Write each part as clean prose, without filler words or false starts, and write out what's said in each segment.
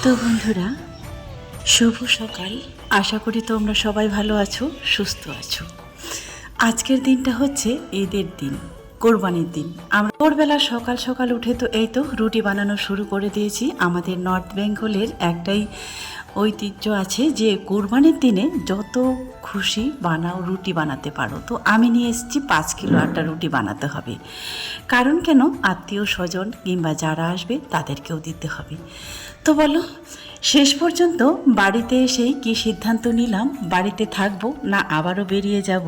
তো বন্ধুরা, শুভ সকাল। আশা করি তোমরা সবাই ভালো আছো, সুস্থ আছো। আজকের দিনটা হচ্ছে ঈদের দিন, কোরবানির দিন। আমরা ভোরবেলা সকাল সকাল উঠে তো এই তো রুটি বানানো শুরু করে দিয়েছি। আমাদের নর্থ বেঙ্গলের একটাই ঐতিহ্য আছে যে কোরবানির দিনে যত খুশি বানাও, রুটি বানাতে পারো। তো আমি নিয়ে এসেছি 5 কিলো আটা রুটি বানাতে হবে। কারণ কেন, আত্মীয় স্বজন কিংবা যারা আসবে তাদেরকেও দিতে হবে। তো বলো, শেষ পর্যন্ত বাড়িতে এসেই কি সিদ্ধান্ত নিলাম, বাড়িতে থাকবো না আবারও বেরিয়ে যাব,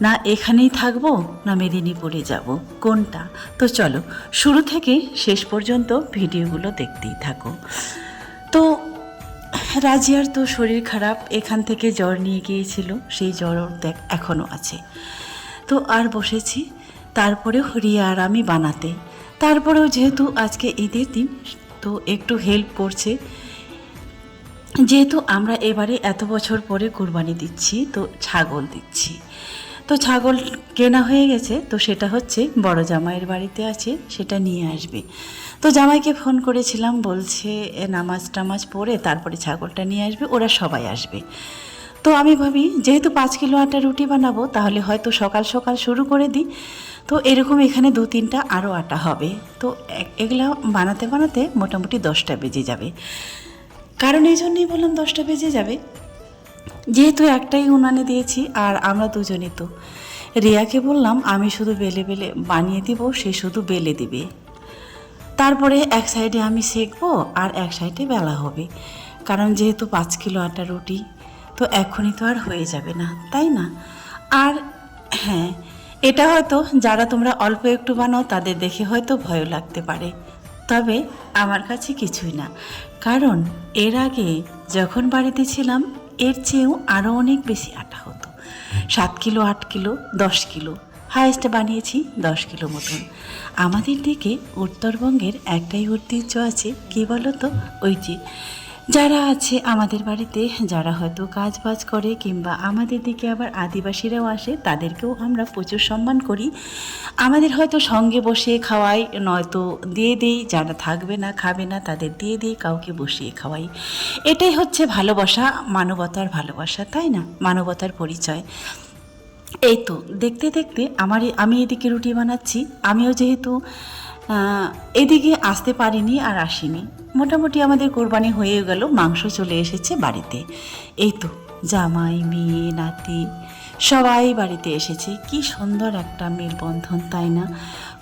না এখানেই থাকবো না মেদিনীপুরে যাব, কোনটা? তো চলো শুরু থেকে শেষ পর্যন্ত ভিডিওগুলো দেখতেই থাকো। তো রাজিয়ার তো শরীর খারাপ, এখান থেকে জ্বর নিয়ে গিয়েছিল, সেই জ্বর দেখ এখনও আছে। তো আর বসেছি, তারপরেও রিয়া আর আমি বানাতে। তারপরেও যেহেতু আজকে ঈদের দিন, তো একটু হেল্প করছে। যেহেতু আমরা এবারে এত বছর পরে কোরবানি দিচ্ছি, তো ছাগল দিচ্ছি। তো ছাগল কেনা হয়ে গেছে, তো সেটা হচ্ছে বড় জামাইয়ের বাড়িতে আছে, সেটা নিয়ে আসবে। তো জামাইকে ফোন করেছিলাম, বলছে নামাজ টামাজ পড়ে তারপরে ছাগলটা নিয়ে আসবে, ওরা সবাই আসবে। তো আমি ভাবি যেহেতু 5 কিলো আটা রুটি বানাবো, তাহলে হয়তো সকাল সকাল শুরু করে দিই। তো এরকম এখানে 2-3টা আরও আটা হবে। তো এগুলা বানাতে বানাতে মোটামুটি 10টা বেজে যাবে। কারণ এই জন্যই বললাম 10টা বেজে যাবে, যেহেতু একটাই উনানে দিয়েছি আর আমরা দুজনই। তো রিয়াকে বললাম আমি শুধু বেলে বেলে বানিয়ে দিব, সে শুধু বেলে দিবে। তারপরে এক সাইডে আমি সেঁকবো আর এক সাইডে বেলা হবে। কারণ যেহেতু 5 কিলো আটা রুটি, তো এখনই তো আর হয়ে যাবে না, তাই না? আর হ্যাঁ, এটা হয়তো যারা তোমরা অল্প একটু বানাও তাদের দেখে হয়তো ভয় লাগতে পারে, তবে আমার কাছে কিছুই না। কারণ এর আগে যখন বাড়িতে ছিলাম, এর চেয়েও আরও অনেক বেশি আটা হতো। 7 কিলো, 8 কিলো, 10 কিলো, হায়েস্ট বানিয়েছি 10 কিলো মতন। আমাদের দিকে উত্তরবঙ্গের একটাই ঐতিহ্য আছে, কী বলো তো, ওই যে যারা আছে আমাদের বাড়িতে, যারা হয়তো কাজ বাজ করে কিংবা আমাদের দিকে আবার আদিবাসীরাও আসে, তাদেরকেও আমরা প্রচুর সম্মান করি। আমাদের হয়তো সঙ্গে বসে খাওয়াই, নয়তো দিয়ে দিই, যারা থাকবে না খাবে না তাদের দিয়ে দিই, কাউকে বসিয়ে খাওয়াই। এটাই হচ্ছে ভালোবাসা, মানবতার ভালোবাসা, তাই না? মানবতার পরিচয়। এই তো দেখতে দেখতে আমি এদিকে রুটি বানাচ্ছি। আমিও যেহেতু এদিকে আসতে পারিনি আর আসিনি, মোটামুটি আমাদের কোরবানি হয়ে গেল, মাংস চলে এসেছে বাড়িতে। এই তো জামাই, মেয়ে, নাতি সবাই বাড়িতে এসেছে। কি সুন্দর একটা মেলবন্ধন, তাই না?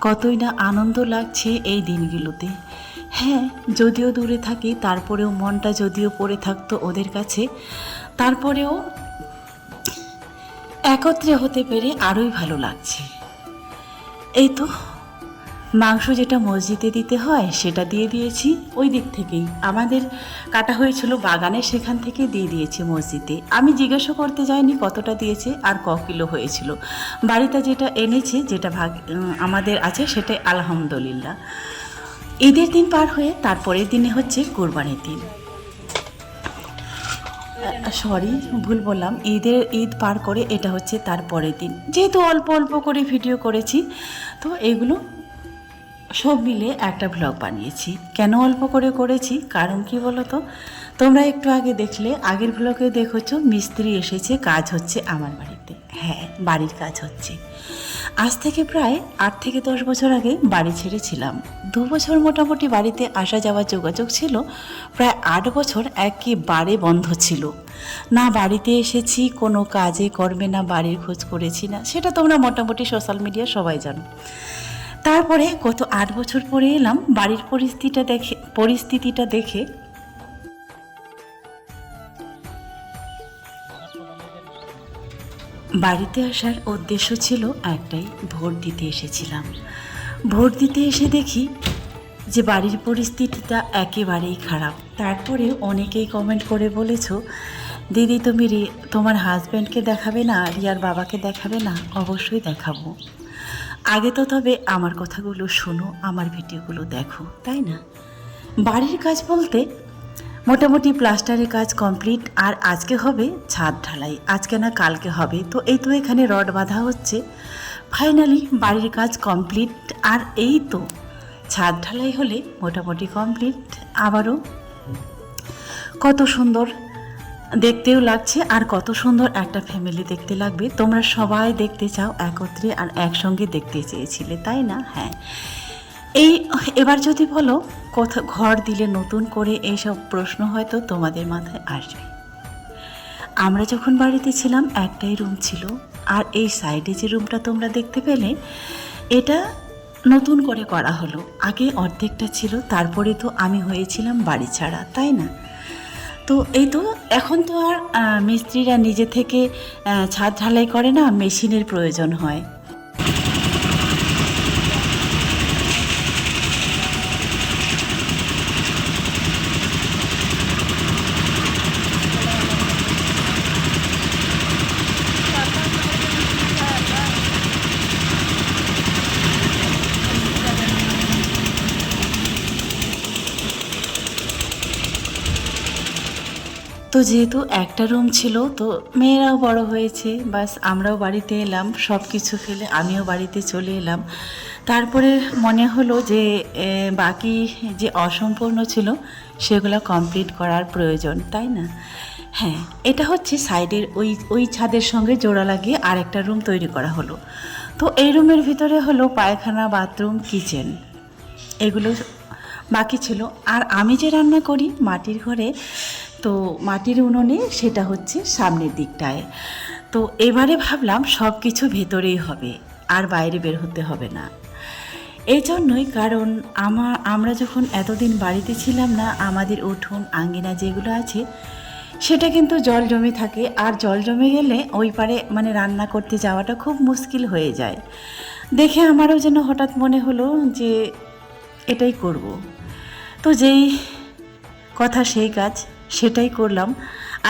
কতই না আনন্দ লাগছে এই দিনগুলোতে। হ্যাঁ, যদিও দূরে থাকি, তারপরেও মনটা যদিও পড়ে থাকতো ওদের কাছে, তারপরেও একত্রে হতে পেরে আরোই ভালো লাগছে। এই তো মাংস যেটা মসজিদে দিতে হয় সেটা দিয়ে দিয়েছি, ওই দিক থেকেই আমাদের কাটা হয়েছিল বাগানে, সেখান থেকে দিয়ে দিয়েছি মসজিদে। আমি জিজ্ঞাসা করতে যাইনি কতটা দিয়েছে আর ক কিলো হয়েছিল। বাড়িতে যেটা এনেছে, যেটা আমাদের আছে, সেটাই আলহামদুলিল্লাহ। ঈদের দিন পার হয়ে তারপরের দিনে হচ্ছে কোরবানির দিন। সরি, ভুল বললাম, ঈদ পার করে এটা হচ্ছে তার পরের দিন। যেহেতু অল্প অল্প করে ভিডিও করেছি, তো এগুলো সব মিলে একটা ভ্লগ বানিয়েছি। কেন অল্প করে করেছি, কারণ কি বলো তো, তোমরা একটু আগে দেখলে, আগের ভ্লগে দেখেছো মিস্ত্রি এসেছে, কাজ হচ্ছে আমার বাড়িতে। হ্যাঁ, বাড়ির কাজ হচ্ছে। আজ থেকে প্রায় 8 থেকে 10 বছর আগে বাড়ি ছেড়েছিলাম। 2 বছর মোটামুটি বাড়িতে আসা যাওয়ার যোগাযোগ ছিল। প্রায় 8 বছর একেবারে বন্ধ ছিল, না বাড়িতে এসেছি কোনো কাজে কর্মে, না বাড়ির খোঁজ করেছি, না সেটা তোমরা মোটামুটি সোশ্যাল মিডিয়া সবাই জানো। তারপরে গত 8 বছর পরে এলাম। বাড়ির পরিস্থিতিটা দেখে বাড়িতে আসার উদ্দেশ্য ছিল একটাই, ভোট দিতে এসেছিলাম। ভোট দিতে এসে দেখি যে বাড়ির পরিস্থিতিটা একেবারেই খারাপ। তারপরে অনেকেই কমেন্ট করে বলেছো, দিদি তুমি তোমার হাজব্যান্ডকে দেখাবে না, রিয়ার বাবাকে দেখাবে না? অবশ্যই দেখাবো। আগে তো তবে আমার কথাগুলো শোনো, আমার ভিডিওগুলো দেখো, তাই না? বাড়ির কাজ বলতে মোটামুটি প্লাস্টারের কাজ কমপ্লিট, আর আজকে হবে ছাদ ঢালাই, আজকে না কালকে হবে। তো এই তো এখানে রড বাঁধা হচ্ছে। ফাইনালি বাড়ির কাজ কমপ্লিট, আর এই তো ছাদ ঢালাই হলে মোটামুটি কমপ্লিট। আবারও কত সুন্দর দেখতেও লাগছে আর কত সুন্দর একটা ফ্যামিলি দেখতে লাগবে। তোমরা সবাই দেখতে চাও একত্রে আর একসঙ্গে দেখতে চেয়েছিলে, তাই না? হ্যাঁ, এবার যদি বলো কোথাও ঘর দিলে নতুন করে, এইসব প্রশ্ন হয়তো তোমাদের মাথায় আসবে। আমরা যখন বাড়িতে ছিলাম একটাই রুম ছিল, আর এই সাইডে যে রুমটা তোমরা দেখতে পেলে এটা নতুন করে করা হলো। আগে অর্ধেকটা ছিল, তারপরে তো আমি হয়েছিলাম বাড়ি ছাড়া, তাই না? তো এই তো এখন তো আর মিস্ত্রিরা নিজে থেকে ছাদ ঢালাই করে না, মেশিনের প্রয়োজন হয়। তো যেহেতু একটা রুম ছিল, তো মেয়েরাও বড় হয়েছে, বাস আমরাও বাড়িতে এলাম, সব কিছু ফেলে আমিও বাড়িতে চলে এলাম। তারপরে মনে হলো যে বাকি যে অসম্পূর্ণ ছিল সেগুলো কমপ্লিট করার প্রয়োজন, তাই না? হ্যাঁ, এটা হচ্ছে সাইডের ওই ছাদের সঙ্গে জোড়া লাগিয়ে আরেকটা রুম তৈরি করা হলো। তো এই রুমের ভিতরে হলো পায়খানা, বাথরুম, কিচেন, এগুলো বাকি ছিল। আর আমি যে রান্না করি মাটির ঘরে, তো মাটির উনুনে, সেটা হচ্ছে সামনের দিকটায়। তো এবারে ভাবলাম সব কিছু ভেতরেই হবে, আর বাইরে বের হতে হবে না। এই জন্যই, কারণ আমরা যখন এতদিন বাড়িতে ছিলাম না, আমাদের উঠোন আঙ্গিনা যেগুলো আছে সেটা কিন্তু জল জমে থাকে, আর জল জমে গেলে ওই পারে মানে রান্না করতে যাওয়াটা খুব মুশকিল হয়ে যায়। দেখে আমারও যেন হঠাৎ মনে হলো যে এটাই করব। তো যেই কথা সেই কাজ, সেটাই করলাম।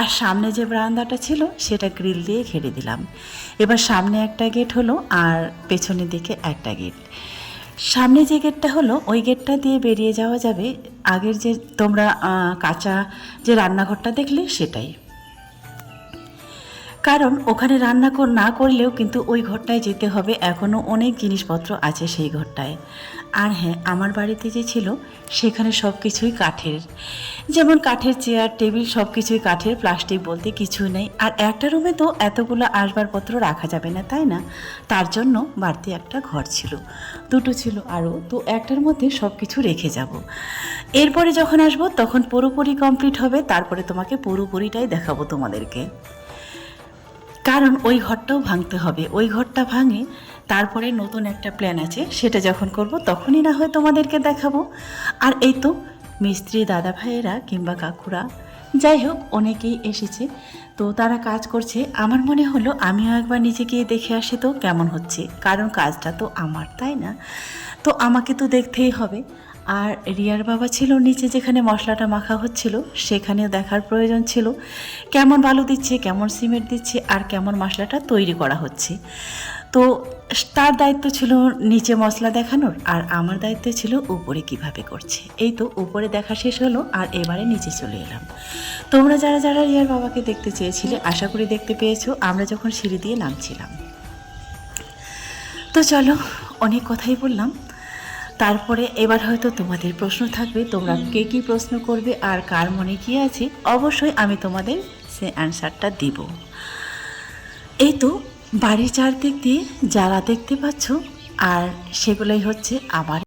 আর সামনে যে বারান্দাটা ছিল সেটা গ্রিল দিয়ে ঘিরে দিলাম। এবার সামনে একটা গেট হলো আর পেছনের দিকে একটা গেট। সামনে যে গেটটা হলো ওই গেটটা দিয়ে বেরিয়ে যাওয়া যাবে আগের যে তোমরা কাঁচা যে রান্নাঘরটা দেখলে সেটাই। কারণ ওখানে রান্না না করলেও কিন্তু ওই ঘরটায় যেতে হবে, এখনও অনেক জিনিসপত্র আছে সেই ঘরটায়। আর হ্যাঁ, আমার বাড়িতে যে ছিল সেখানে সব কিছুই কাঠের, যেমন কাঠের চেয়ার, টেবিল, সব কিছুই কাঠের, প্লাস্টিক বলতে কিছুই নেই। আর একটা রুমে তো এতগুলো আসবাবপত্র রাখা যাবে না, তাই না? তার জন্য বাড়তি একটা ঘর ছিল, দুটো ছিল আরও, তো একটার মধ্যে সব কিছু রেখে যাব। এরপরে যখন আসবো তখন পুরোপুরি কমপ্লিট হবে, তারপরে তোমাকে পুরোপুরিটাই দেখাবো তোমাদেরকে। কারণ ওই ঘরটাও ভাঙতে হবে, ওই ঘরটা ভাঙে তারপরে নতুন একটা প্ল্যান আছে, সেটা যখন করব তখনই না হয় তোমাদেরকে দেখাবো। আর এই তো মিস্ত্রি দাদা ভাইয়েরা কিংবা কাকুরা, যাই হোক অনেকেই এসেছে, তো তারা কাজ করছে। আমার মনে হলো আমিও একবার নিচে গিয়ে দেখে আসি তো কেমন হচ্ছে, কারণ কাজটা তো আমার, তাই না? তো আমাকে তো দেখতেই হবে। আর রিয়ার বাবা ছিল নিচে, যেখানে মশলাটা মাখা হচ্ছিল সেখানেও দেখার প্রয়োজন ছিল কেমন বালু দিচ্ছে, কেমন সিমেন্ট দিচ্ছে, আর কেমন মশলাটা তৈরি করা হচ্ছে। তো তার দায়িত্ব ছিল নিচে মশলা দেখানোর, আর আমার দায়িত্ব ছিল উপরে কিভাবে করছে। এই তো উপরে দেখা শেষ হলো, আর এবারে নিচে চলে এলাম। তোমরা যারা যারা রিয়ার বাবাকে দেখতে চেয়েছিলে আশা করি দেখতে পেয়েছো আমরা যখন সিঁড়ি দিয়ে নামছিলাম। তো চলো, অনেক কথাই বললাম। তারপরে এবার হয়তো তোমাদের প্রশ্ন থাকবে, তোমরা কে কী প্রশ্ন করবে আর কার মনে কী আছে, অবশ্যই আমি তোমাদের সে অ্যান্সারটা দিব। এই তো বাড়ির চারদিক দিয়ে যারা দেখতে পাচ্ছ, আর সেগুলোই হচ্ছে আমার